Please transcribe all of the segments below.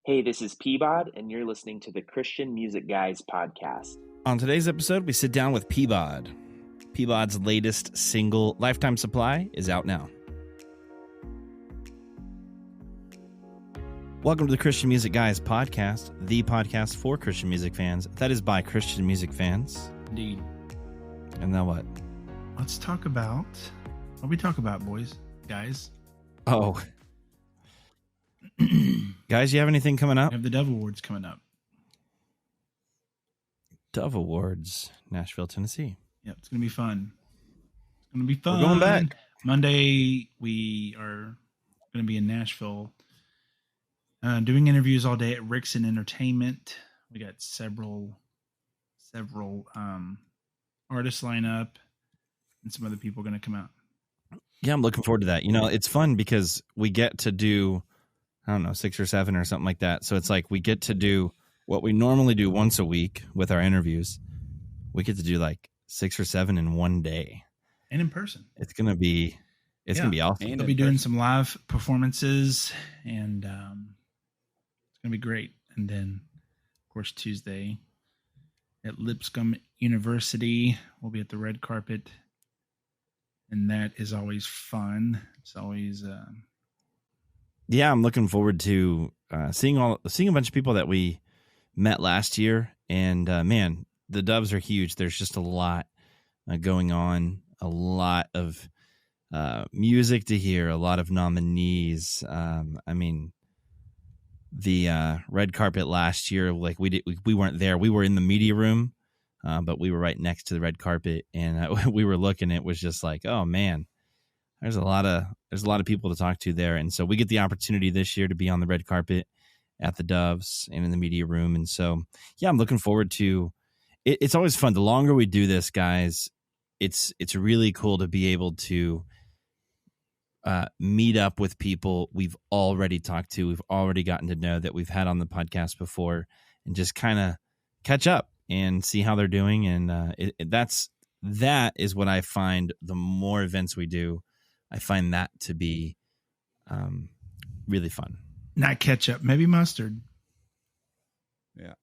Hey, this is PEABOD, and you're listening to the Christian Music Guys podcast. On today's episode, we sit down with PEABOD. PEABOD's latest single, Lifetime Supply, is out now. Welcome to the Christian Music Guys podcast, the podcast for Christian music fans. That is by Christian music fans. Indeed. And now what? Let's talk about what we talk about, boys, guys. Oh. Guys, you have anything coming up? We have the Dove Awards coming up. Dove Awards, Nashville, Tennessee. Yep, it's going to be fun. It's going to be fun. We're going back. Monday, we are going to be in Nashville doing interviews all day at Rickson Entertainment. We got several artists line up, and some other people are going to come out. Yeah, I'm looking forward to that. You know, it's fun because we get to do, I don't know, 6 or 7 or something like that. So it's like we get to do what we normally do once a week with our interviews. We get to do like 6 or 7 in one day. And in person. It's going to be awesome. They'll be doing some live performances, and it's going to be great. And then, of course, Tuesday at Lipscomb University, we'll be at the red carpet. And that is always fun. It's always... Yeah, I'm looking forward to seeing a bunch of people that we met last year. And man, the Doves are huge. There's just a lot going on, a lot of music to hear, a lot of nominees. I mean, the red carpet last year, like we weren't there. We were in the media room, but we were right next to the red carpet, and we were looking. It was just like, oh man. There's a lot of people to talk to there, and so we get the opportunity this year to be on the red carpet at the Doves and in the media room, and so yeah, I'm looking forward to it. It's always fun. The longer we do this, guys, it's really cool to be able to meet up with people we've already talked to, we've already gotten to know, that we've had on the podcast before, and just kind of catch up and see how they're doing. And that is what I find. The more events we do, I find that to be really fun. Not ketchup, maybe mustard. Yeah.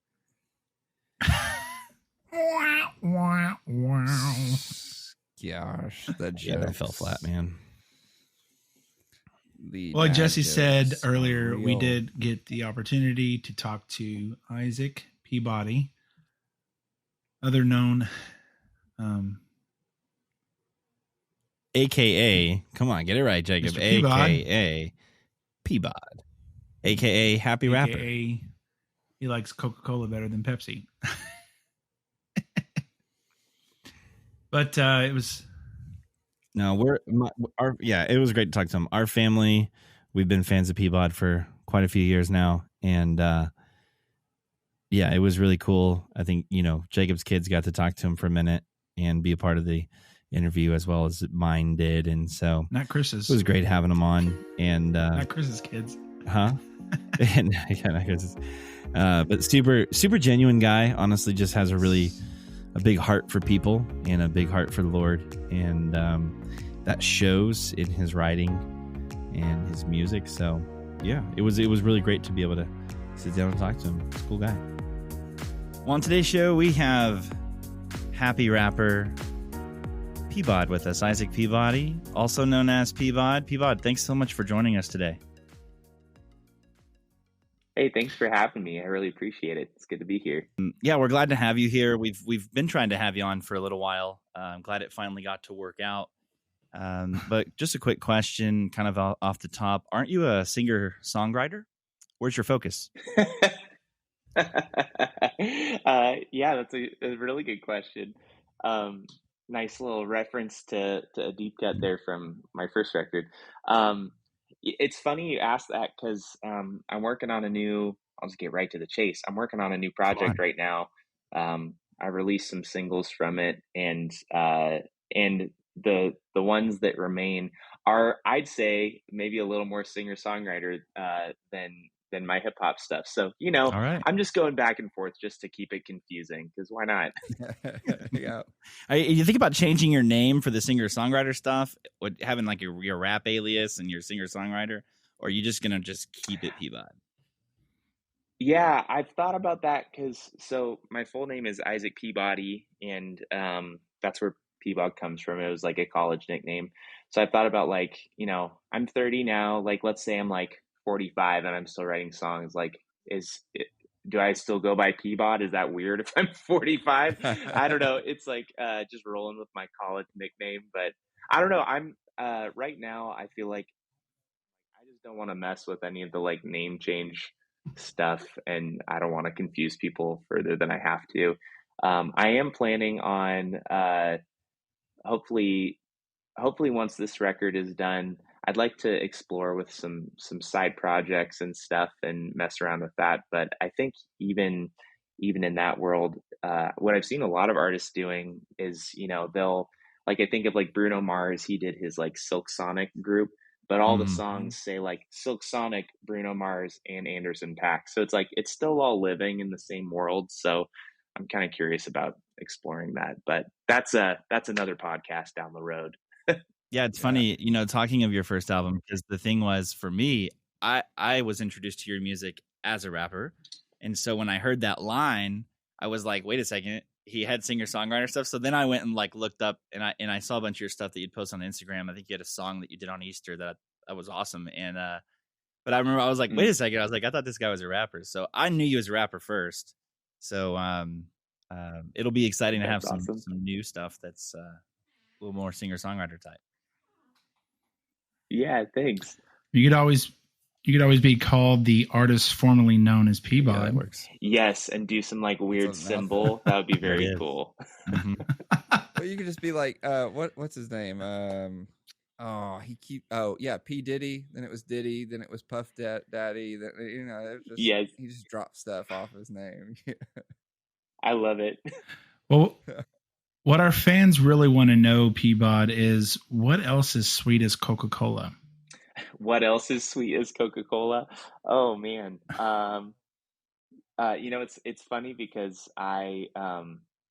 Gosh, That fell flat, man. Well, like Jesse said earlier, we did get the opportunity to talk to Isaac PEABODY, other known... AKA, come on, get it right, Jacob. Mr. PEABOD. AKA PEABOD. AKA Happy Rapper. AKA he likes Coca-Cola better than Pepsi. But it was... No, it was great to talk to him. Our family, we've been fans of PEABOD for quite a few years now. And yeah, it was really cool. I think, Jacob's kids got to talk to him for a minute and be a part of the interview as well as mine did, and so not Chris's. It was great having him on, and not Chris's kids, huh? And yeah, not Chris's. But super genuine guy. Honestly, just has a big heart for people and a big heart for the Lord, and that shows in his writing and his music. So yeah, it was really great to be able to sit down and talk to him. He's a cool guy. Well, on today's show, we have happy rapper PEABOD with us, Isaac PEABODY, also known as PEABOD. PEABOD, thanks so much for joining us today. Hey, thanks for having me. I really appreciate it. It's good to be here. Yeah, we're glad to have you here. We've been trying to have you on for a little while. I'm glad it finally got to work out. But just a quick question, kind of off the top. Aren't you a singer-songwriter? Where's your focus? Yeah, that's a really good question. Nice little reference to a deep cut there from my first record. It's funny you asked that because I'm working on I'll just get right to the chase. I'm working on a new project right now. I released some singles from it, and the ones that remain are, I'd say, maybe a little more singer-songwriter than my hip hop stuff. So, All right. I'm just going back and forth just to keep it confusing, because why not? Yeah. You think about changing your name for the singer-songwriter stuff, having like your rap alias and your singer-songwriter, or are you just going to just keep it PEABOD? Yeah, I've thought about that because so my full name is Isaac Peabody, and that's where Peabod comes from. It was like a college nickname. So I thought about like, I'm 30 now. Like, let's say I'm like 45 and I'm still writing songs. Like, is it, do I still go by Peabod? Is that weird if I'm 45? I don't know. It's like just rolling with my college nickname, but I don't know. I'm right now. I feel like I just don't want to mess with any of the like name change stuff, and I don't want to confuse people further than I have to. I am planning on hopefully hopefully once this record is done, I'd like to explore with some side projects and stuff and mess around with that. But I think even in that world, what I've seen a lot of artists doing is, they'll like I think of like Bruno Mars, he did his like Silk Sonic group, but all the Mm. songs say like Silk Sonic, Bruno Mars, and Anderson .Paak. So it's like it's still all living in the same world. So I'm kind of curious about exploring that, but that's another podcast down the road. Yeah, it's Yeah. funny, talking of your first album, because the thing was for me, I was introduced to your music as a rapper. And so when I heard that line, I was like, wait a second, he had singer-songwriter stuff. So then I went and like looked up and I saw a bunch of your stuff that you'd post on Instagram. I think you had a song that you did on Easter that was awesome. And but I remember I was like, wait a second, I was like, I thought this guy was a rapper. So I knew you as a rapper first. So it'll be exciting to have That's awesome. some new stuff that's a little more singer-songwriter type. Yeah, thanks. You could always be called the artist formerly known as Yeah, that Peabod. works. Yes, and do some like weird a symbol. mouthful. That would be There it very is. cool. Mhm. Well, you could just be like, what's his name? P Diddy. Then it was Diddy. Then it was Puff Daddy. Then it was just Yes, he just dropped stuff off his name. I love it. Well, what our fans really want to know, Peabod, is what else is sweet as Coca-Cola? What else is sweet as Coca-Cola? Oh man. It's funny because I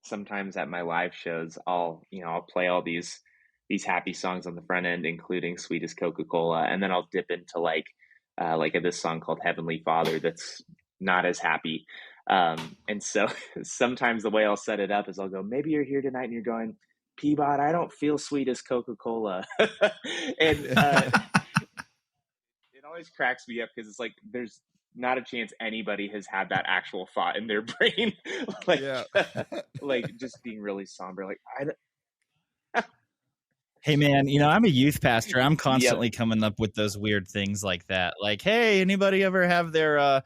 sometimes at my live shows I'll play all these happy songs on the front end, including Sweet as Coca-Cola, and then I'll dip into like this song called Heavenly Father that's not as happy. And so sometimes the way I'll set it up is I'll go, maybe you're here tonight and you're going, Peabod, I don't feel sweet as Coca-Cola. And it always cracks me up because it's like there's not a chance anybody has had that actual thought in their brain, like Yeah. like just being really somber. Like Hey man, I'm a youth pastor. I'm constantly coming up with those weird things like that. Like, hey, anybody ever have their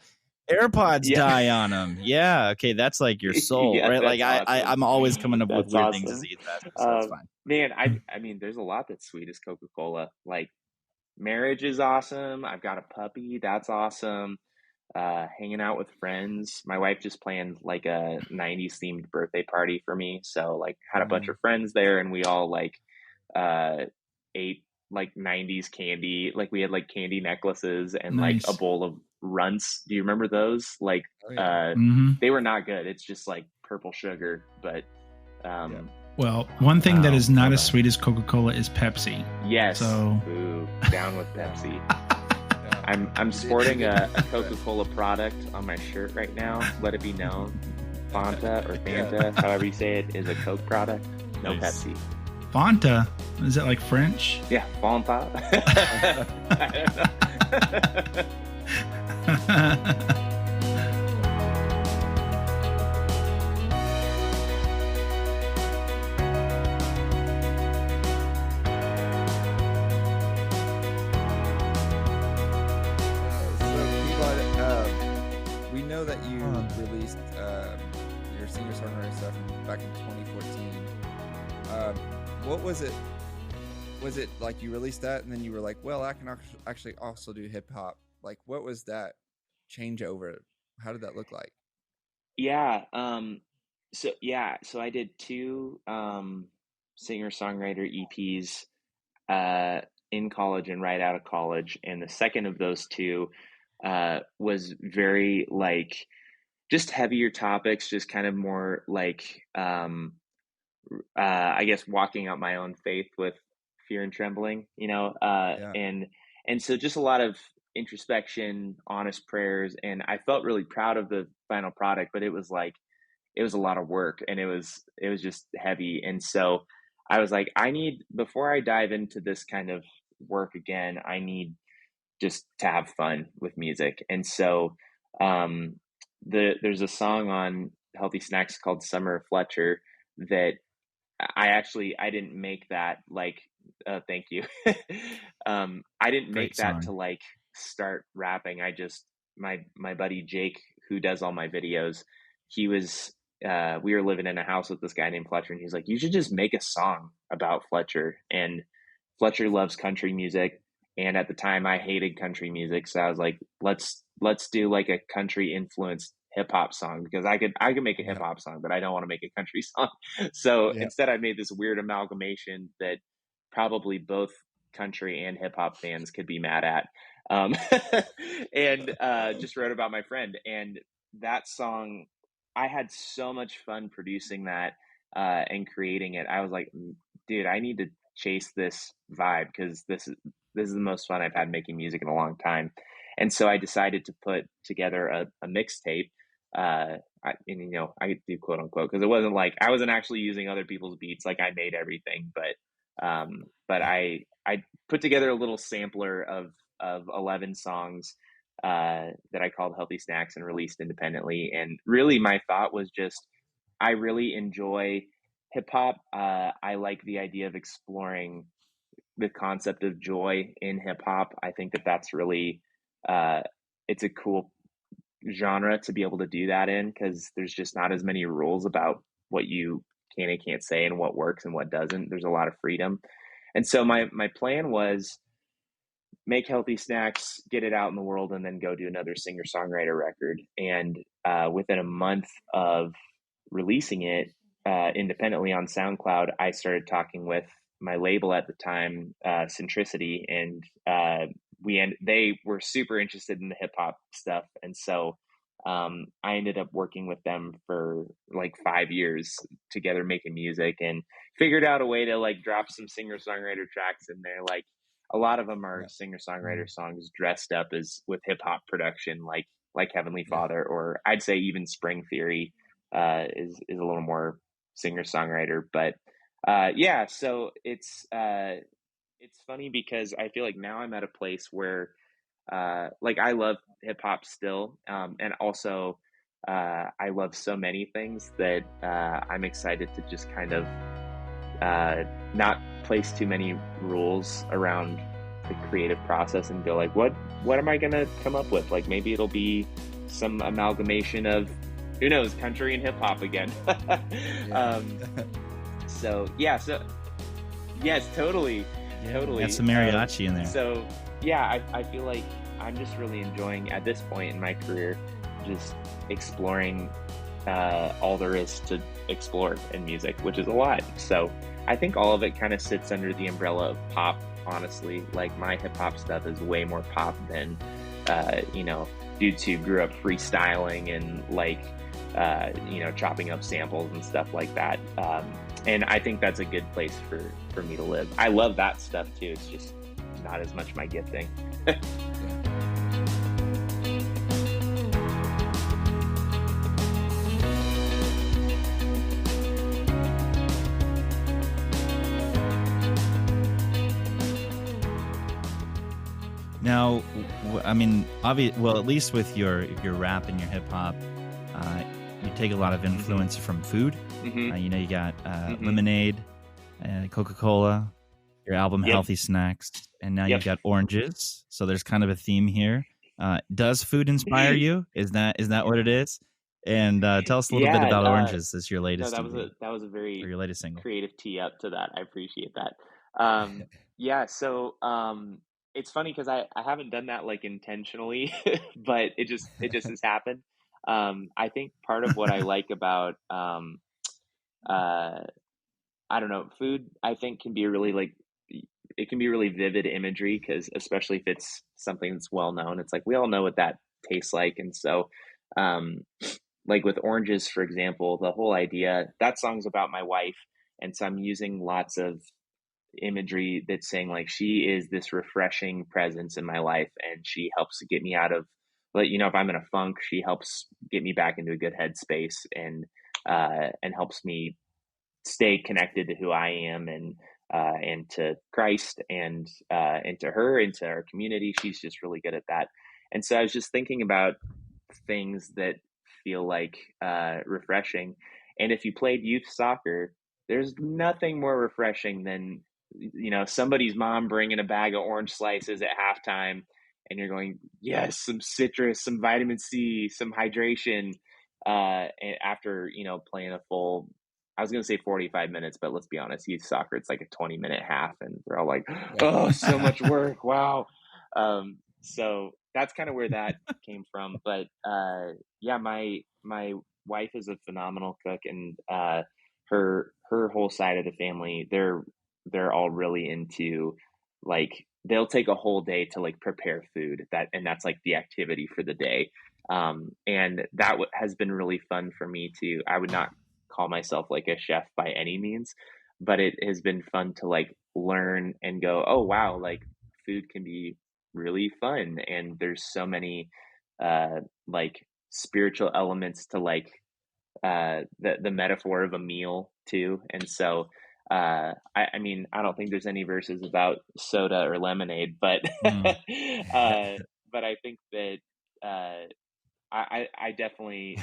AirPods Yeah. die on them? Yeah, okay, that's like your soul, Yeah, right? Like that's awesome. I'm always coming up with That's weird things as awesome. a youth pastor, so it's fine. Man, I mean, there's a lot that's sweet as Coca-Cola. Like marriage is awesome. I've got a puppy. That's awesome. Hanging out with friends. My wife just planned like a 90s themed birthday party for me. So like had a bunch of friends there and we all like ate like 90s candy. Like we had like candy necklaces and Nice. like a bowl of runts. Do you remember those? Like Oh, yeah. they were not good. It's just like purple sugar, but Well, one thing that Wow, is not love as that. sweet as Coca-Cola is Pepsi. yes. So- Ooh, down with Pepsi. I'm sporting a Coca-Cola product on my shirt right now. Let it be known. Fanta or Fanta, however you say it, is a Coke product. No Nice. Pepsi. Fanta, is that like French? Yeah, Fanta. I don't know. We know that you released your singer-songwriter stuff back in 2014. What was it? Was it like you released that and then you were like, well, I can actually also do hip hop? Like, what was that changeover? How did that look like? Yeah. So I did two singer-songwriter EPs in college and right out of college, and the second of those two was very like just heavier topics, just kind of more like I guess walking out my own faith with fear and trembling, Yeah. and so just a lot of introspection, honest prayers, and I felt really proud of the final product, but it was like it was a lot of work and it was just heavy. And so I was like, I need, before I dive into this kind of work again, I need just to have fun with music. And so um there's a song on Healthy Snacks called Summer of Fletcher that I didn't make that like thank you. I didn't make Great that to song. like start rapping. I just, my buddy Jake, who does all my videos, he was we were living in a house with this guy named Fletcher, and he's like, you should just make a song about Fletcher. And Fletcher loves country music, and at the time I hated country music, so I was like, let's do like a country influenced hip hop song, because I could make a hip Yep. hop song, but I don't want to make a country song. So Yep. instead I made this weird amalgamation that probably both country and hip hop fans could be mad at. Um, and just wrote about my friend. And that song, I had so much fun producing that and creating it. I was like, dude, I need to chase this vibe, because this is the most fun I've had making music in a long time. And so I decided to put together a mixtape. And I could do quote unquote, because it wasn't like I wasn't actually using other people's beats, like I made everything, but I put together a little sampler of 11 songs that I called Healthy Snacks and released independently. And really, my thought was just, I really enjoy hip hop. I like the idea of exploring the concept of joy in hip hop. I think that that's really uh, it's a cool genre to be able to do that in, because there's just not as many rules about what you can and can't say and what works and what doesn't. There's a lot of freedom. And so my plan was make Healthy Snacks, get it out in the world, and then go do another singer songwriter record. And within a month of releasing it independently on SoundCloud, I started talking with my label at the time, Centricity, and they were super interested in the hip hop stuff, and so I ended up working with them for like 5 years together, making music, and figured out a way to like drop some singer songwriter tracks in there. Like a lot of them are Yep. singer songwriter songs dressed up as with hip hop production, like Heavenly Yeah. Father, or I'd say even Spring Theory is a little more singer songwriter. But yeah, so it's funny because I feel like now I'm at a place where like I love hip hop still, and also I love so many things that I'm excited to just kind of not place too many rules around the creative process and go like, what am I gonna come up with? Like maybe it'll be some amalgamation of, who knows, country and hip hop again. Yeah. So yeah, so yes, totally, totally. Got some mariachi in there. So yeah, I feel like I'm just really enjoying at this point in my career, just exploring all there is to explore in music, which is a lot. So I think all of it kind of sits under the umbrella of pop, honestly. Like my hip hop stuff is way more pop than dudes who grew up freestyling and like chopping up samples and stuff like that. And I think that's a good place for me to live. I love that stuff too. It's just not as much my gifting. Now, I mean, well, at least with your rap and your hip hop, you take a lot of influence from food. Mm-hmm. You got lemonade, Coca-Cola, your album Yep. Healthy Snacks, and now Yep. you've got oranges. So there's kind of a theme here. Does food inspire you? Is that what it is? And tell us a little bit about Oranges. As your latest. No, that was a very your latest single. creative tee up to that. I appreciate that. Yeah, so it's funny because I haven't done that like intentionally, but it just has happened. I think part of what I like about I don't know, food, I think can be really like, it can be really vivid imagery, because especially if it's something that's well known, it's like we all know what that tastes like. And so like with Oranges, for example, the whole idea, that song's about my wife, and so I'm using lots of imagery that's saying like she is this refreshing presence in my life, and she helps get me out of, but if I'm in a funk, she helps get me back into a good headspace, and helps me stay connected to who I am, and to Christ, and to her, and to our community. She's just really good at that. And so I was just thinking about things that feel like refreshing. And if you played youth soccer, there's nothing more refreshing than somebody's mom bringing a bag of orange slices at halftime, and you're going, yes, some citrus, some vitamin C, some hydration, after playing a full, I was going to say 45 minutes, but let's be honest, youth soccer, it's like a 20-minute half, and we're all like, oh, so much work. Wow. So that's kind of where that came from. But yeah, my wife is a phenomenal cook, and her whole side of the family, they're all really into, like, they'll take a whole day to like prepare food, and that's like the activity for the day. And that has been really fun for me too. I would not call myself like a chef by any means, but it has been fun to like learn and go, oh wow, like food can be really fun, and there's so many like spiritual elements to like the metaphor of a meal too. And so I mean, I don't think there's any verses about soda or lemonade, but but I think that I definitely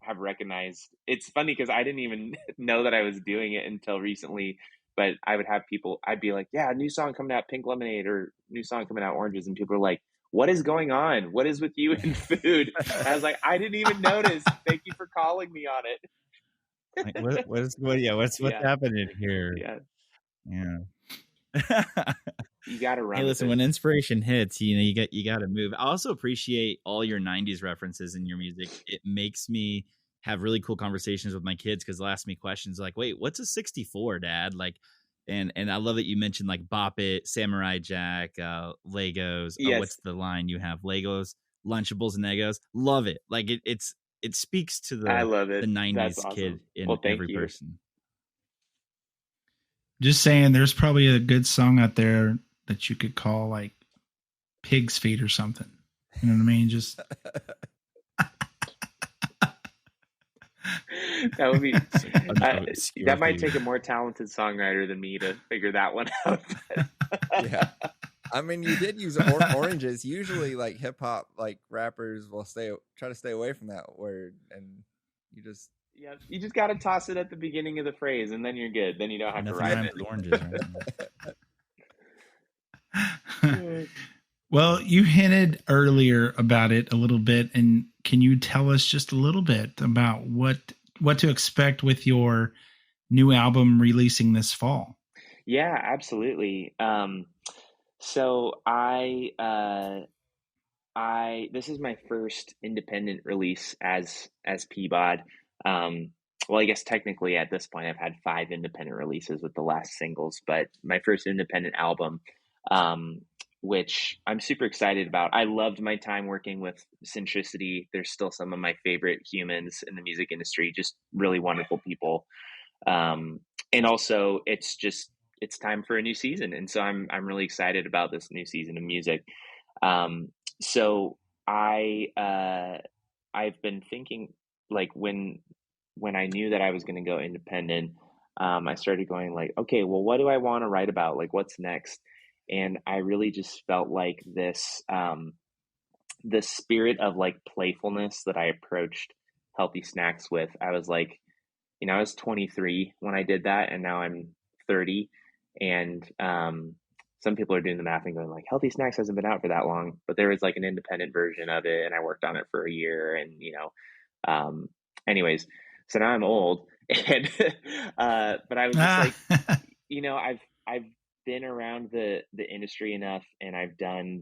have recognized. It's funny because I didn't even know that I was doing it until recently. But I would have people, I'd be like, yeah, new song coming out, Pink Lemonade, or new song coming out, Oranges. And people are like, what is going on? What is with you and food? And I was like, I didn't even notice. Thank you for calling me on it. Like, what's Yeah. happening here? Yeah. Yeah. You got to run Hey, with listen, it. when inspiration hits, you got to move. I also appreciate all your 90s references in your music. It makes me have really cool conversations with my kids because they'll ask me questions like, wait, what's a 64, Dad? Like, and I love that you mentioned like Bop It, Samurai Jack, Legos. Oh, Yes. what's the line you have? Legos, Lunchables, and Egos. Love it. Like it speaks to I the love it. 90s That's kid awesome. in Well, thank every you. person. Just saying, there's probably a good song out there that you could call like Pig's Feet or something. You know what I mean? Just that would be Obscure that might food. take a more talented songwriter than me to figure that one out. Yeah. I mean, you did use oranges. Usually, like hip hop, like rappers will try to stay away from that word, and you just Yeah, you just got to toss it at the beginning of the phrase, and then you're good. Then you don't have to Nothing rhyme rhymes it. with oranges, right? well, you hinted earlier about it a little bit, and can you tell us just a little bit about what to expect with your new album releasing this fall? Yeah, absolutely. So this is my first independent release as PEABOD. Well, I guess technically at this point I've had 5 independent releases with the last singles, but my first independent album, which I'm super excited about. I loved my time working with Centricity. They're still some of my favorite humans in the music industry, just really wonderful people. And also it's time for a new season. And so I'm really excited about this new season of music. So I've been thinking, like, when I knew that I was going to go independent, I started going like, okay, well, what do I want to write about? Like, what's next? And I really just felt like the spirit of like playfulness that I approached Healthy Snacks with. I was like, I was 23 when I did that, and now I'm 30. And some people are doing the math and going like, Healthy Snacks hasn't been out for that long, but there was like an independent version of it, and I worked on it for a year. And anyways, so now I'm old, and but I was just like, I've been around the industry enough, and I've done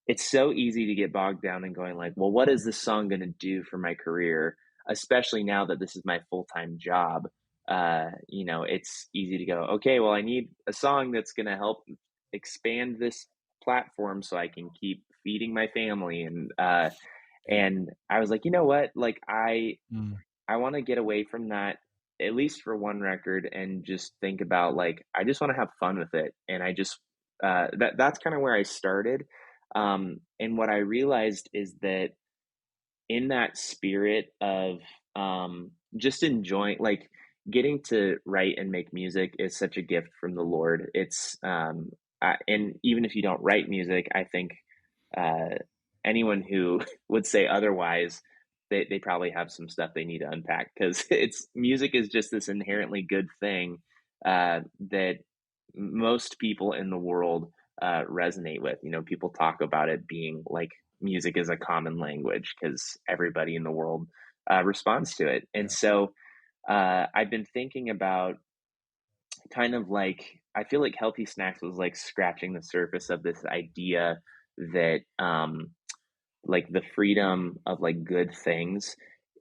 it's so easy to get bogged down and going like, well, what is this song going to do for my career? Especially now that this is my full-time job. It's easy to go, okay, well, I need a song that's going to help expand this platform so I can keep feeding my family. And I was like, you know what? Like, I want to get away from that at least for one record, and just think about like I just want to have fun with it, and I just that's kind of where I started. And what I realized is that in that spirit of just enjoying, like getting to write and make music is such a gift from the Lord. And even if you don't write music, I think uh, anyone who would say otherwise, they probably have some stuff they need to unpack, because it's music is just this inherently good thing that most people in the world resonate with. You know, people talk about it being like music is a common language because everybody in the world responds to it. And Yeah. so I've been thinking about kind of like, I feel like Healthy Snacks was like scratching the surface of this idea that like the freedom of like good things,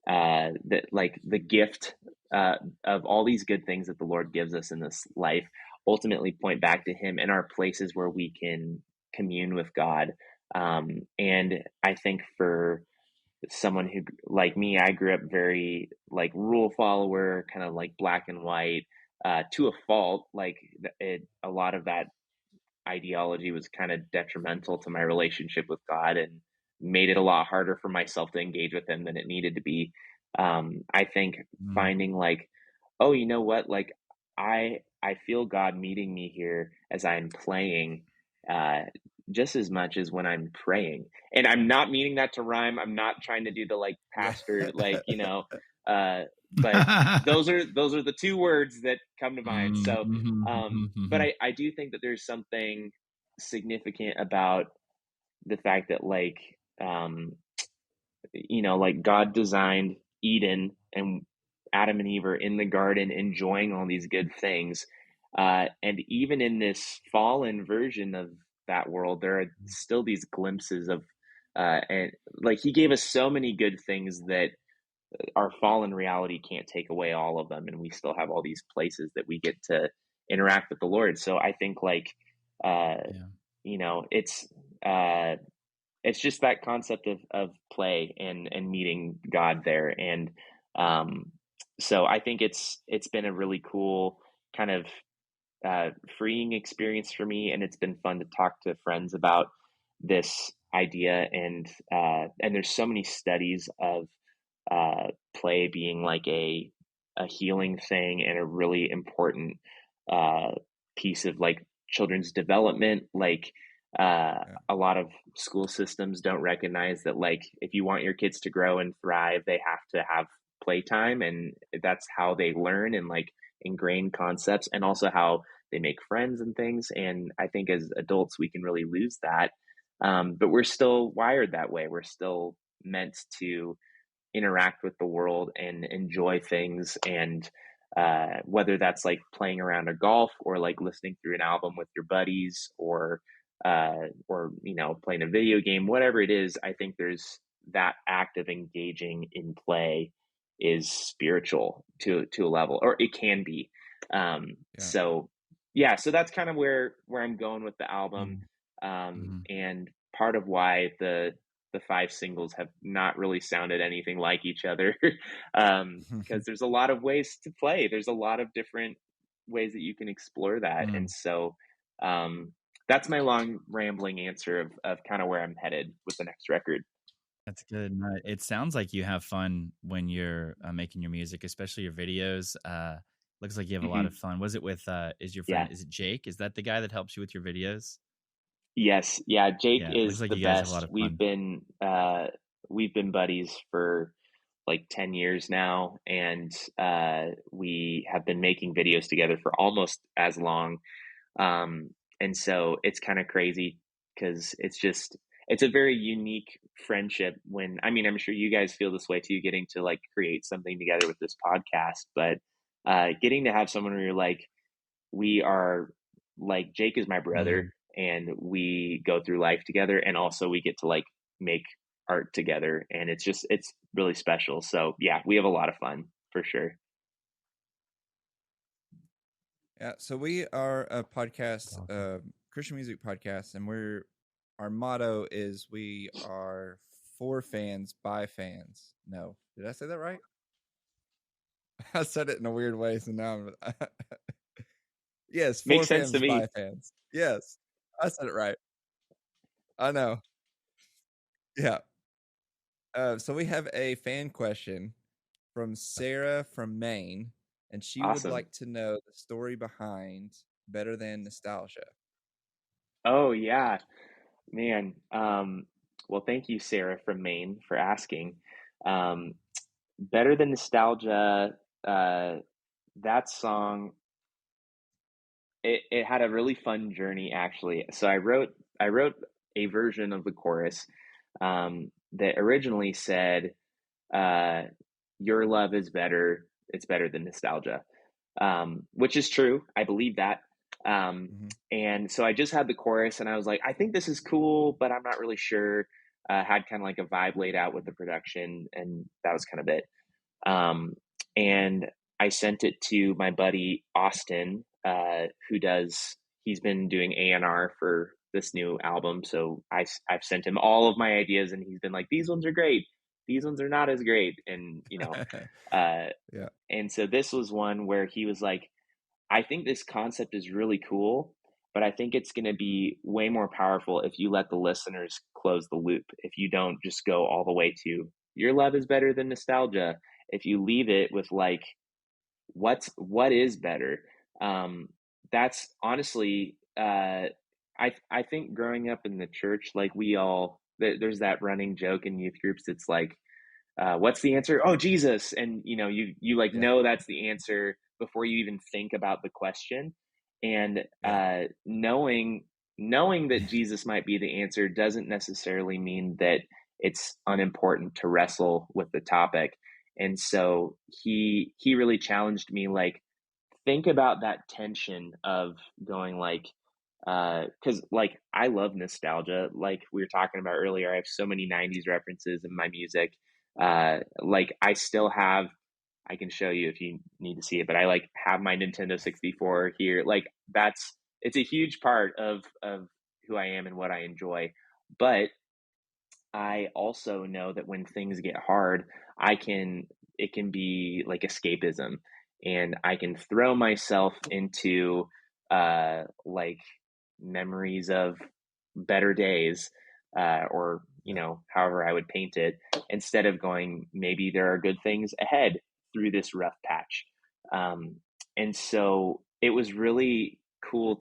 that like the gift of all these good things that the Lord gives us in this life ultimately point back to Him and are places where we can commune with God. And I think for someone who, like me, I grew up very like rule follower, kind of like black and white, to a fault. Like a lot of that ideology was kind of detrimental to my relationship with God and made it a lot harder for myself to engage with Him than it needed to be. I think Mm. finding like, oh, you know what? Like I feel God meeting me here as I'm playing, uh, just as much as when I'm praying. And I'm not meaning that to rhyme. I'm not trying to do the like Yeah. pastor, like, uh, but those are the two words that come to mind. So but I do think that there's something significant about the fact that like like God designed Eden, and Adam and Eve are in the garden enjoying all these good things. And even in this fallen version of that world, there are still these glimpses of and like He gave us so many good things that our fallen reality can't take away all of them, and we still have all these places that we get to interact with the Lord. So I think like uh Yeah. you know uh it's just that concept of play and meeting God there. And um so I think it's been a really cool kind of freeing experience for me, and it's been fun to talk to friends about this idea. And there's so many studies of uh, play being like a healing thing and a really important uh, piece of like children's development. Like Yeah. a lot of school systems don't recognize that like if you want your kids to grow and thrive, they have to have playtime, and that's how they learn and like ingrain concepts, and also how they make friends and things. And I think as adults we can really lose that, but we're still wired that way. We're still meant to interact with the world and enjoy things. And whether that's like playing around a golf or like listening through an album with your buddies, or playing a video game, whatever it is, I think there's that act of engaging in play is spiritual to a level, or it can be. Yeah. So yeah, so that's kind of where I'm going with the album. Mm-hmm. And part of why the five singles have not really sounded anything like each other, because there's a lot of ways to play. There's a lot of different ways that you can explore that. Mm. And so that's my long rambling answer of kind of where I'm headed with the next record. That's good. No, it sounds like you have fun when you're making your music, especially your videos. Looks like you have a lot Hmm. of fun. Was it with is your Yeah. friend, is it Jake? Is that the guy that helps you with your videos? Yes. Yeah. Jake Yeah, it looks is like the you guys have a lot best. of We've fun. been buddies for like 10 years now, and we have been making videos together for almost as long. Um, and so it's kind of crazy because it's a very unique friendship. When, I mean, I'm sure you guys feel this way too, getting to like create something together with this podcast, but getting to have someone where you're like, we are like, Jake is my brother, Mm. and we go through life together, and also we get to like make art together, and it's really special. So yeah, we have a lot of fun for sure. Yeah. So we are a That's podcast, awesome. Christian music podcast, and our motto is we are for fans by fans. No, did I say that right? I said it in a weird way, so now I'm yes, for Makes sense fans to me. by fans. Yes, I said it right. I know. Yeah. So we have a fan question from Sarah from Maine, and she would Awesome. like to know the story behind Better Than Nostalgia. Oh yeah, man. Well, thank you, Sarah from Maine, for asking. Um, Better Than Nostalgia, that song, it had a really fun journey actually. So I wrote a version of the chorus that originally said, uh, "Your love is better. It's better than nostalgia," which is true. I believe that. And so I just had the chorus, and I was like, I think this is cool, but I'm not really sure. Had kind of like a vibe laid out with the production, and that was kind of it. Um, and I sent it to my buddy Austin, he's been doing A&R for this new album. So I've sent him all of my ideas, and he's been like, these ones are great. These ones are not as great. And, Yeah. and so this was one where he was like, I think this concept is really cool, but I think it's going to be way more powerful if you let the listeners close the loop. If you don't just go all the way to your love is better than nostalgia. If you leave it with like, what is better? That's honestly, I think growing up in the church, like there's that running joke in youth groups. It's like, what's the answer? Oh, Jesus. And you like Yeah. know that's the answer before you even think about the question. And knowing that Jesus might be the answer doesn't necessarily mean that it's unimportant to wrestle with the topic. And so he really challenged me, like, think about that tension of going like, because like I love nostalgia, like we were talking about earlier. I have so many 90s references in my music. Like I still have, I can show you if you need to see it, but I like have my Nintendo 64 here. Like it's a huge part of who I am and what I enjoy. But I also know that when things get hard, it can be like escapism, and I can throw myself into like memories of better days, or however I would paint it, instead of going, maybe there are good things ahead through this rough patch. And so it was really a cool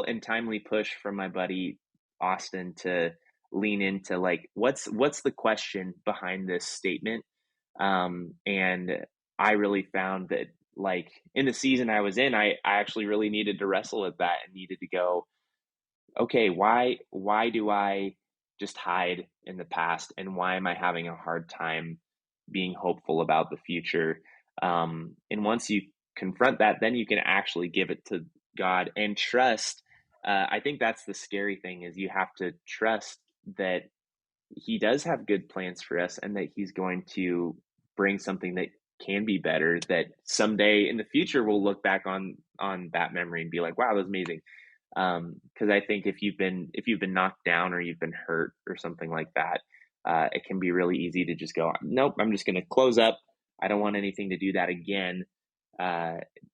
and timely push from my buddy Austin to lean into like, what's the question behind this statement. And I really found that, like, in the season I was in, I actually really needed to wrestle with that and needed to go, okay, why do I just hide in the past, and why am I having a hard time being hopeful about the future? And once you confront that, then you can actually give it to God and trust. I think that's the scary thing, is you have to trust that he does have good plans for us, and that he's going to bring something that can be better, that someday in the future we'll look back on that memory and be like, wow, that was amazing. Because I think if you've been knocked down, or you've been hurt or something like that, it can be really easy to just go, nope, I'm just going to close up. I don't want anything to do that again,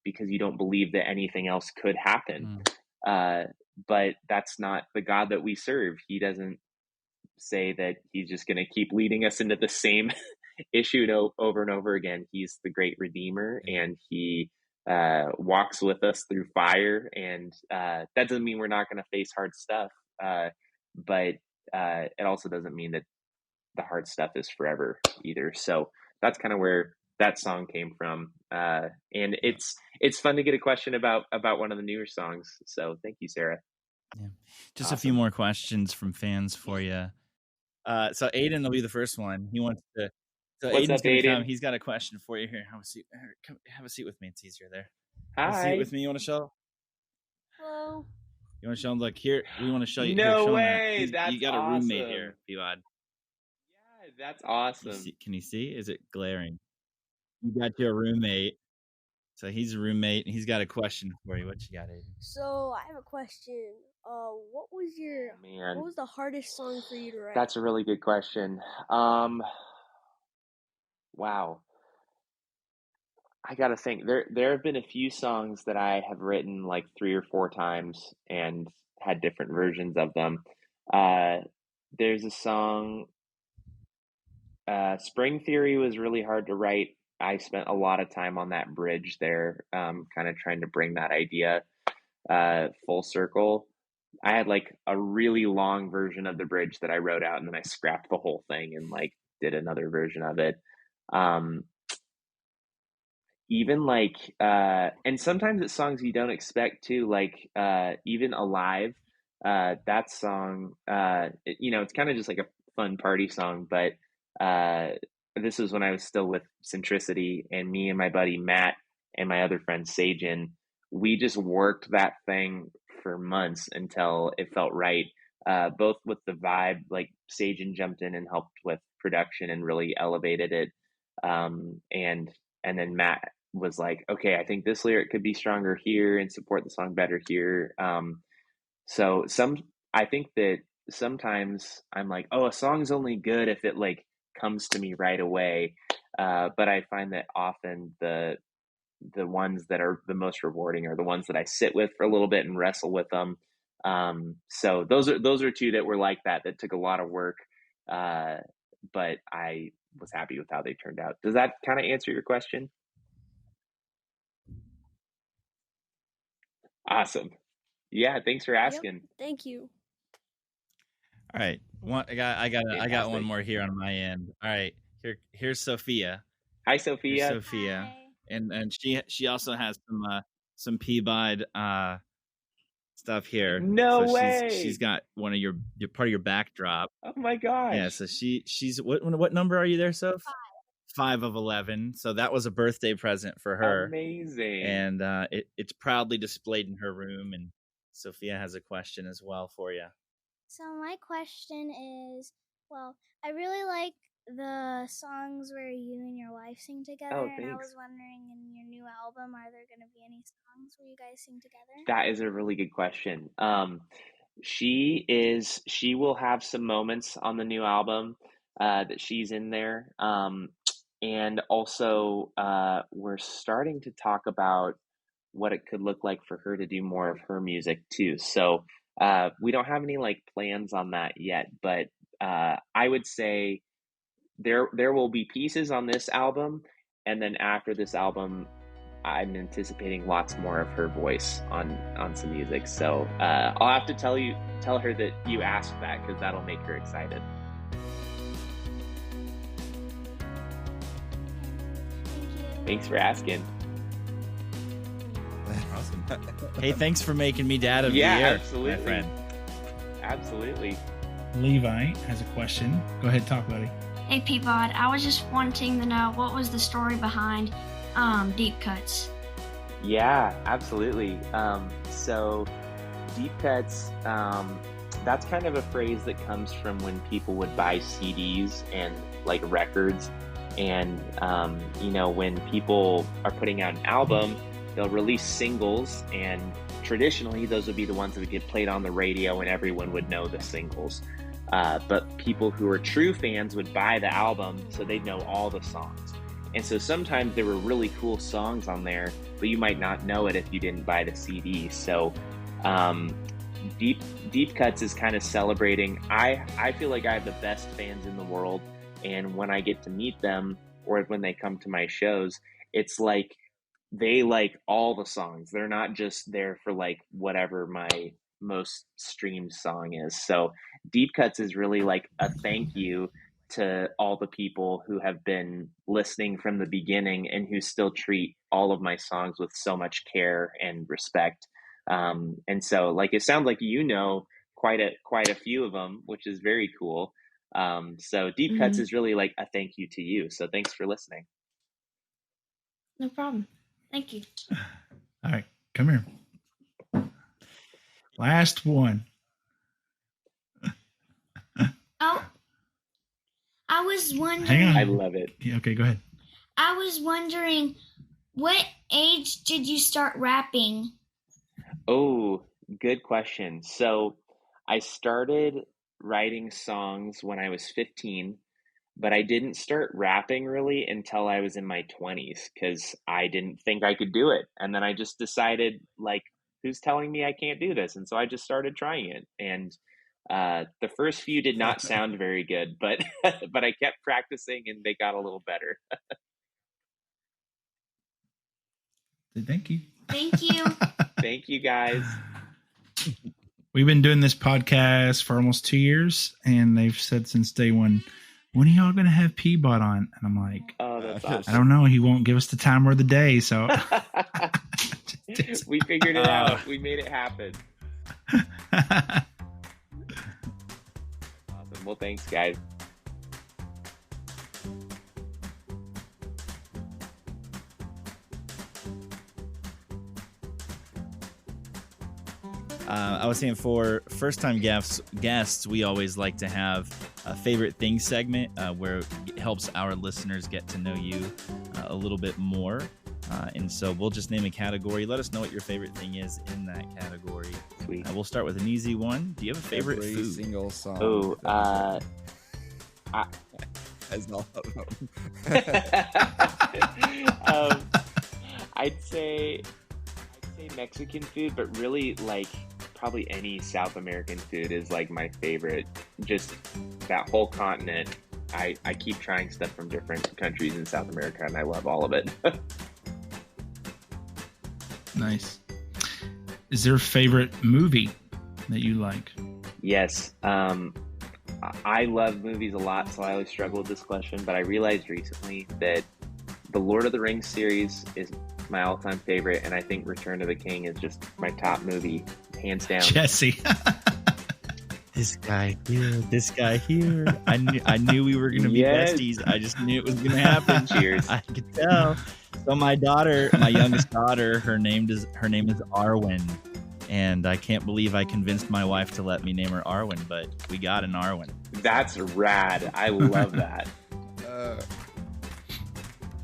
because you don't believe that anything else could happen. But that's not the God that we serve. He doesn't say that he's just going to keep leading us into the same issue over and over again. He's the great redeemer, and he walks with us through fire. And that doesn't mean we're not going to face hard stuff, but it also doesn't mean that the hard stuff is forever either. So that's kind of where that song came from. And it's fun to get a question about one of the newer songs. So thank you, Sarah. Yeah. Just Awesome. a few more questions from fans for you. So Aiden will be the first one. He wants to. So What's Aiden's up, going to come. Aiden? He's got a question for you here. Have a seat. Come, have a seat with me. It's easier there. Hi. Have a seat with me. You want to show? Hello. You want to show him? Look here. We want to show you. No here, show way. Him that. That's You got a roommate awesome. here, PEABOD. Yeah, that's awesome. Can you see? Is it glaring? You got your roommate. So he's a roommate, and he's got a question for you. What you got, Aiden? So I have a question. What was what was the hardest song for you to write? That's a really good question. Wow. I gotta think. There have been a few songs that I have written like 3 or 4 times and had different versions of them. Uh, there's a song, Spring Theory was really hard to write. I spent a lot of time on that bridge there, kind of trying to bring that idea full circle. I had like a really long version of the bridge that I wrote out, and then I scrapped the whole thing and like did another version of it. Um, even like and sometimes it's songs you don't expect to, like even Alive, that song, it's kind of just like a fun party song, but uh this was when I was still with Centricity, and me and my buddy Matt and my other friend Sajin, we just worked that thing for months until it felt right, both with the vibe. Like Sajin jumped in and helped with production and really elevated it, and then Matt was like, okay, I think this lyric could be stronger here and support the song better here. So I think that sometimes I'm like, oh, a song's only good if it like comes to me right away. But I find that often the ones that are the most rewarding are the ones that I sit with for a little bit and wrestle with them. So those are two that were like that took a lot of work. But I was happy with how they turned out. Does that kind of answer your question? Awesome. Yeah, thanks for asking. Yep, thank you. All right. I got Fantastic. one more here on my end. All right. Here's Sophia. Hi, Here's Sophia. Sophia. Hi. And she also has some PEABOD stuff here. No so way. She's got one of your part of your backdrop. Oh my gosh. Yeah, so she's what number are you there, Soph? 5 of 11. So that was a birthday present for her. Amazing. And it's proudly displayed in her room. And Sophia has a question as well for you. So my question is, well, I really like the songs where you and your wife sing together. Oh, and I thanks. was wondering, in your new album, are there going to be any songs where you guys sing together? That is a really good question. She will have some moments on the new album that she's in there. And also, we're starting to talk about what it could look like for her to do more of her music too. So we don't have any like plans on that yet, but I would say there will be pieces on this album, and then after this album, I'm anticipating lots more of her voice on some music. So I'll have to tell her that you asked that, because that'll make her excited. Thank you. Thanks for asking. Awesome. Hey, thanks for making me dad of Yeah, the year, absolutely. my friend. Absolutely. Levi has a question. Go ahead, talk, buddy. Hey, Peabod, I was just wanting to know what was the story behind deep cuts. Yeah, absolutely. So deep cuts, that's kind of a phrase that comes from when people would buy CDs and like records. And, when people are putting out an album, they'll release singles, and traditionally those would be the ones that would get played on the radio and everyone would know the singles. But people who are true fans would buy the album so they'd know all the songs. And so sometimes there were really cool songs on there, but you might not know it if you didn't buy the CD. So Deep Cuts is kind of celebrating. I feel like I have the best fans in the world, and when I get to meet them or when they come to my shows, it's like they like all the songs. They're not just there for like whatever my most streamed song is. So Deep Cuts is really like a thank you to all the people who have been listening from the beginning and who still treat all of my songs with so much care and respect. And so like it sounds like quite a few of them, which is very cool. So Deep Cuts is really like a thank you to you. So thanks for listening. No problem. Thank you. All right, come here. Last one. Oh, I was wondering. Hang on. I love it. Yeah, okay, go ahead. I was wondering, what age did you start rapping? Oh, good question. So I started writing songs when I was 15. but I didn't start rapping really until I was in my 20s because I didn't think I could do it. And then I just decided, like, who's telling me I can't do this? And so I just started trying it. And the first few did not sound very good, but but I kept practicing and they got a little better. Thank you. Thank you. Thank you, guys. We've been doing this podcast for almost 2 years, and they've said since day one, when are y'all going to have Peabod on? And I'm like, oh, that's awesome. I don't know. He won't give us the time or the day. So we figured it out. We made it happen. Awesome. Well, thanks, guys. I was saying for first-time guests, we always like to have a favorite thing segment where it helps our listeners get to know you a little bit more. And so we'll just name a category. Let us know what your favorite thing is in that category. Sweet. We'll start with an easy one. Do you have a favorite Every food? single song. Oh, as all of them. I'd say Mexican food, but really like probably any South American food is like my favorite. Just that whole continent. I keep trying stuff from different countries in South America, and I love all of it. Nice. Is there a favorite movie that you like? Yes. I love movies a lot, so I always struggle with this question, but I realized recently that the Lord of the Rings series is my all-time favorite, and I think Return of the King is just my top movie, hands down. Jesse. This guy here. I knew we were going to be besties. I just knew it was going to happen. Cheers. I could tell. So my youngest daughter, her name is Arwen, and I can't believe I convinced my wife to let me name her Arwen, but we got an Arwen. That's rad. I love that.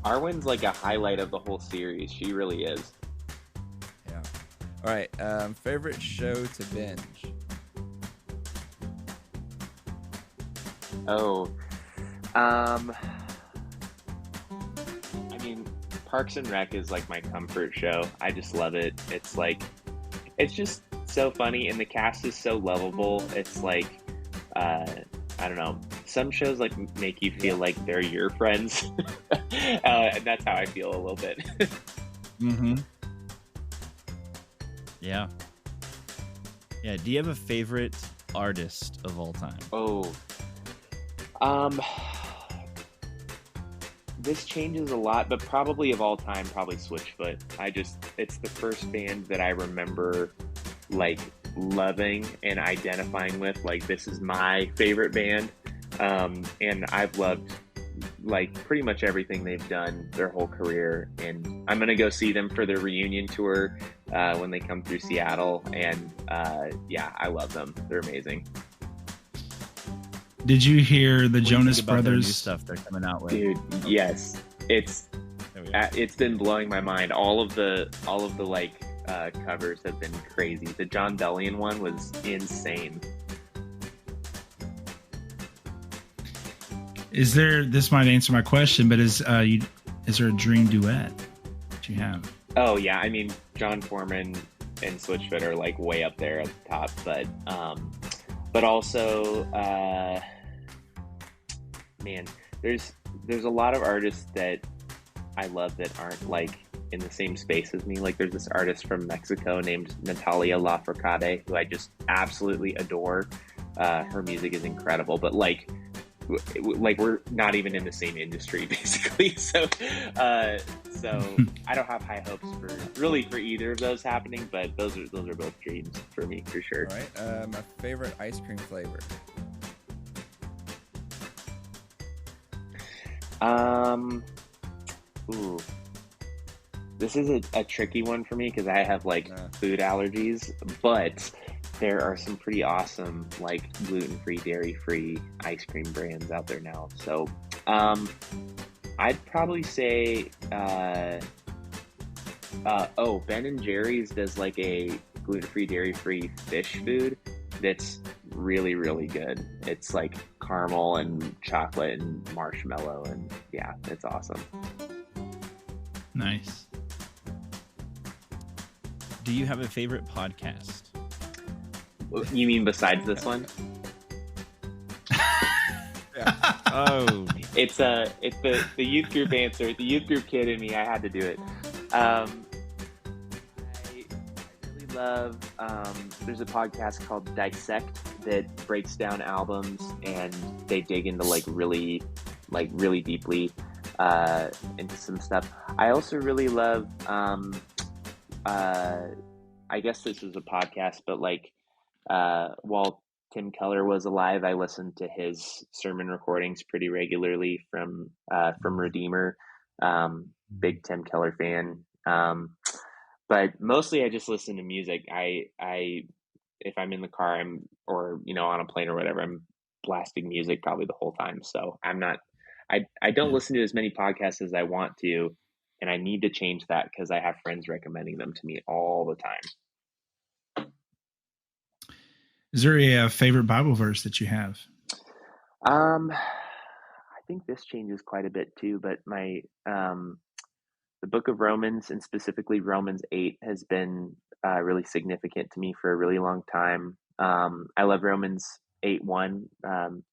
Arwen's like a highlight of the whole series. She really is. Yeah. All right. Favorite show to binge? Oh, I mean, Parks and Rec is like my comfort show. I just love it. It's just so funny, and the cast is so lovable. It's like, I don't know. Some shows like make you feel like they're your friends, and that's how I feel a little bit. Mm-hmm. Yeah. Yeah. Do you have a favorite artist of all time? Oh. This changes a lot, but probably of all time, probably Switchfoot. It's the first band that I remember like loving and identifying with. Like, this is my favorite band. And I've loved like pretty much everything they've done their whole career. And I'm going to go see them for their reunion tour, when they come through Seattle. And, yeah, I love them. They're amazing. Did you hear the Jonas Brothers Brothers new stuff they're coming out with? Dude, yes. It's been blowing my mind. All of the like covers have been crazy. The John Bellion one was insane. Is there? This might answer my question, but is there a dream duet that you have? Oh yeah, I mean John Foreman and Switchfoot are like way up there at the top, but also man, there's a lot of artists that I love that aren't like in the same space as me. Like, there's this artist from Mexico named Natalia Lafourcade who I just absolutely adore. Her music is incredible, but like we're not even in the same industry basically. So I don't have high hopes for either of those happening, but those are both dreams for me for sure. All right. My favorite ice cream flavor. Ooh, this is a tricky one for me because I have like food allergies, but there are some pretty awesome like gluten-free, dairy-free ice cream brands out there now. So I'd probably say Ben and Jerry's does like a gluten-free, dairy-free fish food that's really, really good. It's like caramel and chocolate and marshmallow, and yeah, it's awesome. Nice. Do you have a favorite podcast? You mean besides this one? Oh, It's the youth group answer. The youth group kid in me, I had to do it. I really love. There's a podcast called Dissect that breaks down albums, and they dig into really deeply into some stuff. I also really love. I guess this is a podcast, but while Tim Keller was alive, I listened to his sermon recordings pretty regularly from Redeemer. Big Tim Keller fan. But mostly I just listen to music. I if I'm in the car, or on a plane or whatever, I'm blasting music probably the whole time. So I don't listen to as many podcasts as I want to, and I need to change that because I have friends recommending them to me all the time. Is there a favorite Bible verse that you have? I think this changes quite a bit too, but my the book of Romans, and specifically Romans 8, has been really significant to me for a really long time. I love Romans 8:1,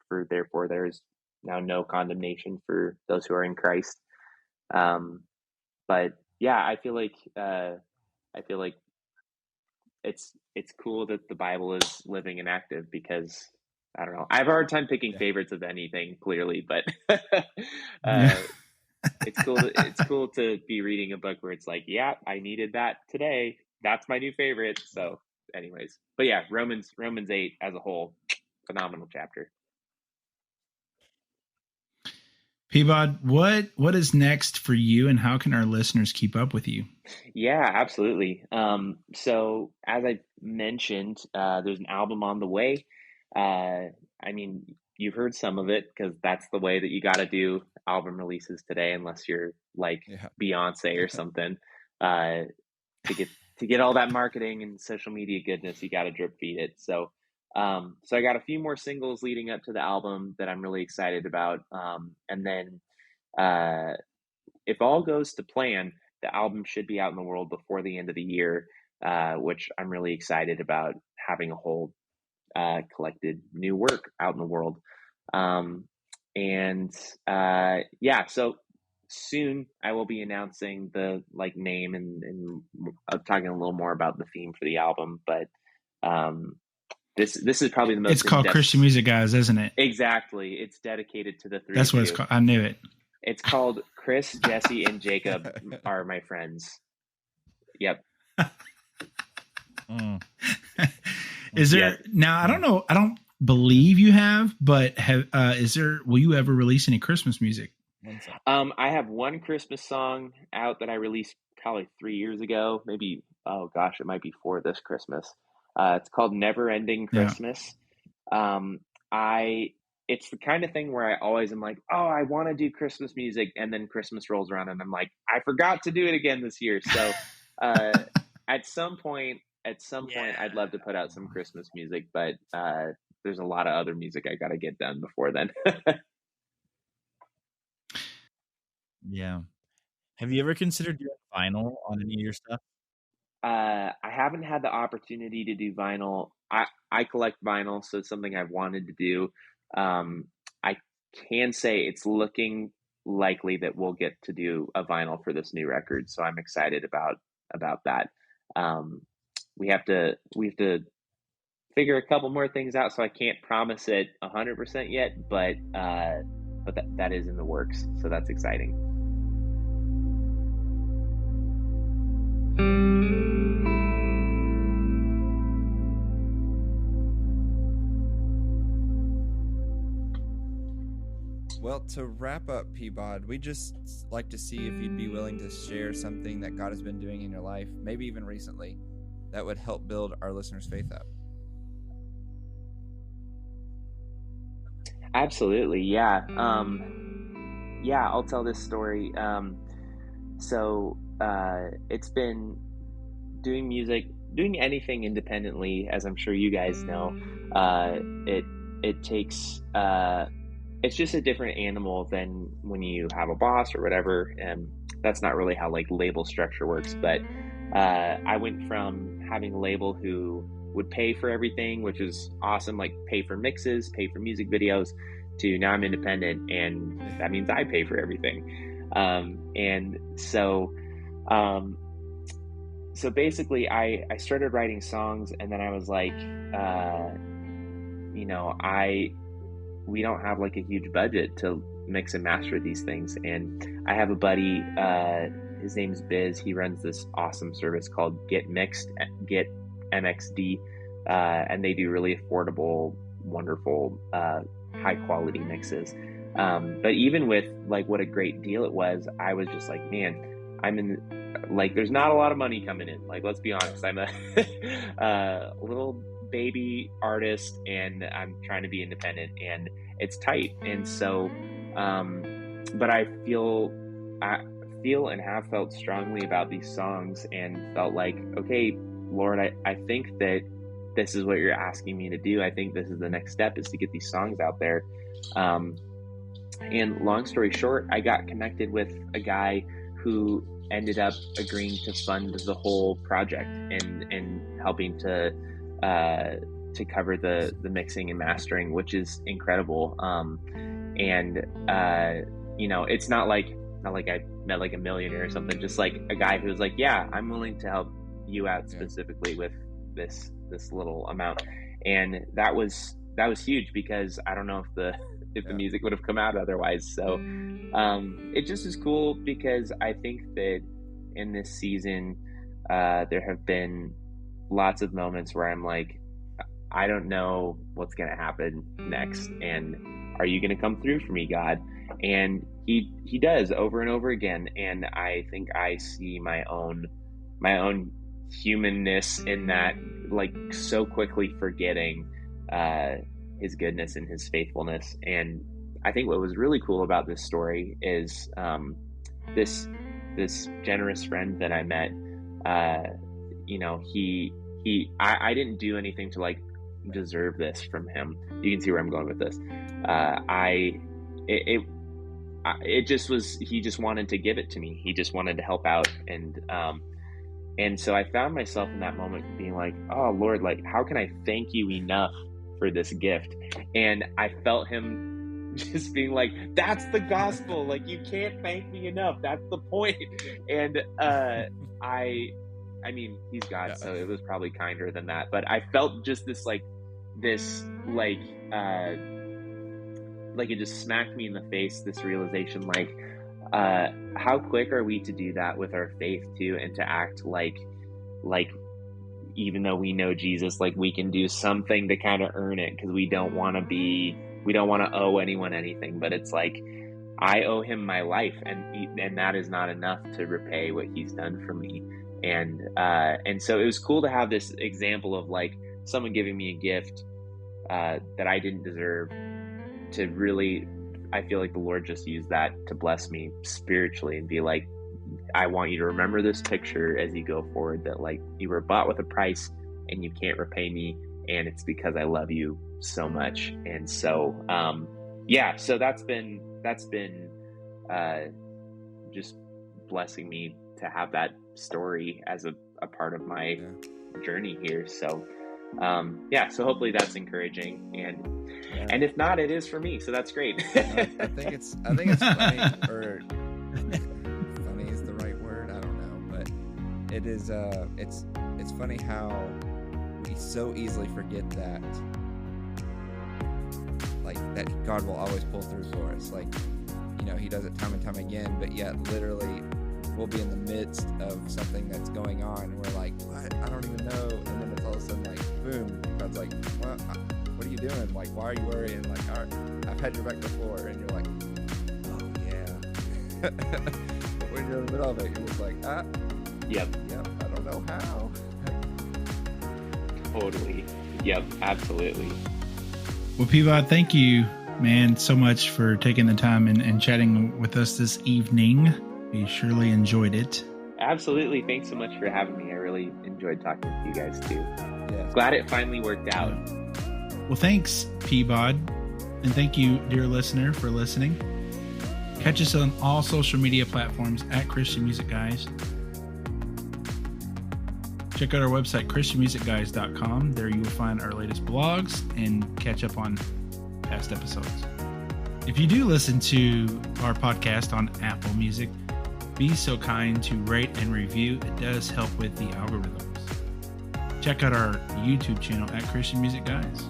for therefore there is now no condemnation for those who are in Christ. But yeah, I feel like it's cool that the Bible is living and active, because I don't know. I have a hard time picking favorites of anything, clearly, but it's cool to be reading a book where it's like, yeah, I needed that today. That's my new favorite. So anyways, but yeah, Romans 8 as a whole, phenomenal chapter. PEABOD, what is next for you, and how can our listeners keep up with you? Yeah, absolutely. So as I mentioned, there's an album on the way. I mean, you've heard some of it, because that's the way that you got to do album releases today, unless you're like Beyonce or something. To get all that marketing and social media goodness, you got to drip feed it. So I got a few more singles leading up to the album that I'm really excited about. And then if all goes to plan, the album should be out in the world before the end of the year, which I'm really excited about, having a whole collected new work out in the world. So soon I will be announcing the name and talking a little more about the theme for the album. But this is probably the most. It's called Christian Music Guys, isn't it? Exactly. It's dedicated to the three. That's what it's called. I knew it. It's called Chris, Jesse, and Jacob Are My Friends. Yep. Is there now? I don't know. I don't believe you have, but will you ever release any Christmas music? I have one Christmas song out that I released probably 3 years ago. Maybe, oh gosh, it might be for this Christmas. It's called Never Ending Christmas. It's the kind of thing where I always am like, oh, I want to do Christmas music, and then Christmas rolls around and I'm like, I forgot to do it again this year. So at some point, I'd love to put out some Christmas music, but there's a lot of other music I got to get done before then. Yeah. Have you ever considered doing vinyl on any of your stuff? I haven't had the opportunity to do vinyl. I collect vinyl, so it's something I've wanted to do. I can say it's looking likely that we'll get to do a vinyl for this new record, so I'm excited about that. We have to figure a couple more things out, so I can't promise it 100% yet, but that is in the works, so that's exciting. Well, to wrap up, PEABOD, we just like to see if you'd be willing to share something that God has been doing in your life, maybe even recently, that would help build our listeners' faith up. Absolutely, yeah. I'll tell this story. It's been doing music doing anything independently, as I'm sure you guys know, it takes it's just a different animal than when you have a boss or whatever. And that's not really how like label structure works. But I went from having a label who would pay for everything, which is awesome, like pay for mixes, pay for music videos, to now I'm independent, and that means I pay for everything. And so basically I started writing songs, and then I was like, we don't have like a huge budget to mix and master these things. And I have a buddy, his name's Biz. He runs this awesome service called Get Mixed, Get MXD, and they do really affordable, wonderful, high quality mixes. But even with like what a great deal it was, I was just like, man, I'm in, like, there's not a lot of money coming in. Like, let's be honest, I'm a little baby artist, and I'm trying to be independent, and it's tight. And so, but I feel and have felt strongly about these songs, and felt like, okay, Lord, I think that this is what you're asking me to do. I think this is the next step, is to get these songs out there. And long story short, I got connected with a guy who ended up agreeing to fund the whole project and helping to cover the mixing and mastering, which is incredible. It's not like I met like a millionaire or something, just like a guy who was like, yeah, I'm willing to help you out specifically with this little amount. And that was huge, because I don't know if the music would have come out otherwise. So it just is cool, because I think that in this season there have been lots of moments where I'm like, I don't know what's going to happen next, and are you going to come through for me, God? And he does over and over again. And I think I see my own humanness in that, like, so quickly forgetting his goodness and his faithfulness. And I think what was really cool about this story is this generous friend that I met. I didn't do anything to like deserve this from him. You can see where I'm going with this. It just was, he just wanted to give it to me. He just wanted to help out. And so I found myself in that moment being like, oh Lord, like, how can I thank you enough for this gift? And I felt him just being like, that's the gospel. Like, you can't thank me enough. That's the point. And I mean, he's God, so it was probably kinder than that. But I felt just this it just smacked me in the face, this realization, like, how quick are we to do that with our faith too, and to act like even though we know Jesus, like, we can do something to kind of earn it, because we don't want to owe anyone anything. But it's like, I owe him my life, and that is not enough to repay what he's done for me. And so it was cool to have this example of like someone giving me a gift that I didn't deserve, to really, I feel like the Lord just used that to bless me spiritually and be like, I want you to remember this picture as you go forward, that like, you were bought with a price and you can't repay me, and it's because I love you so much. And so so that's been just blessing me to have that story as a part of my journey here. So so hopefully that's encouraging, and if not, it is for me, so that's great. I think it's funny, or funny is the right word, I don't know, but it is it's funny how we so easily forget that, like, that God will always pull through for us. Like, he does it time and time again, but yet literally we'll be in the midst of something that's going on, and we're like, what? I don't even know. And then it's all of a sudden like, boom, God's like, what are you doing? Like, why are you worrying? Like, all right, I've had your back before. And you're like, oh yeah. But when you're in the middle of it, you're just like, yep, I don't know how. Totally. Yep, absolutely. Well, PEABOD, thank you, man, so much for taking the time and chatting with us this evening. We surely enjoyed it. Absolutely. Thanks so much for having me. I really really enjoyed talking with you guys too. Yeah. Glad it finally worked out. Well, thanks, PEABOD. And thank you, dear listener, for listening. Catch us on all social media platforms at Christian Music Guys. Check out our website, christianmusicguys.com. There you will find our latest blogs and catch up on past episodes. If you do listen to our podcast on Apple Music, be so kind to rate and review. It does help with the algorithms. Check out our YouTube channel at Christian Music Guys.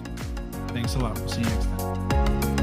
Thanks a lot. We'll see you next time.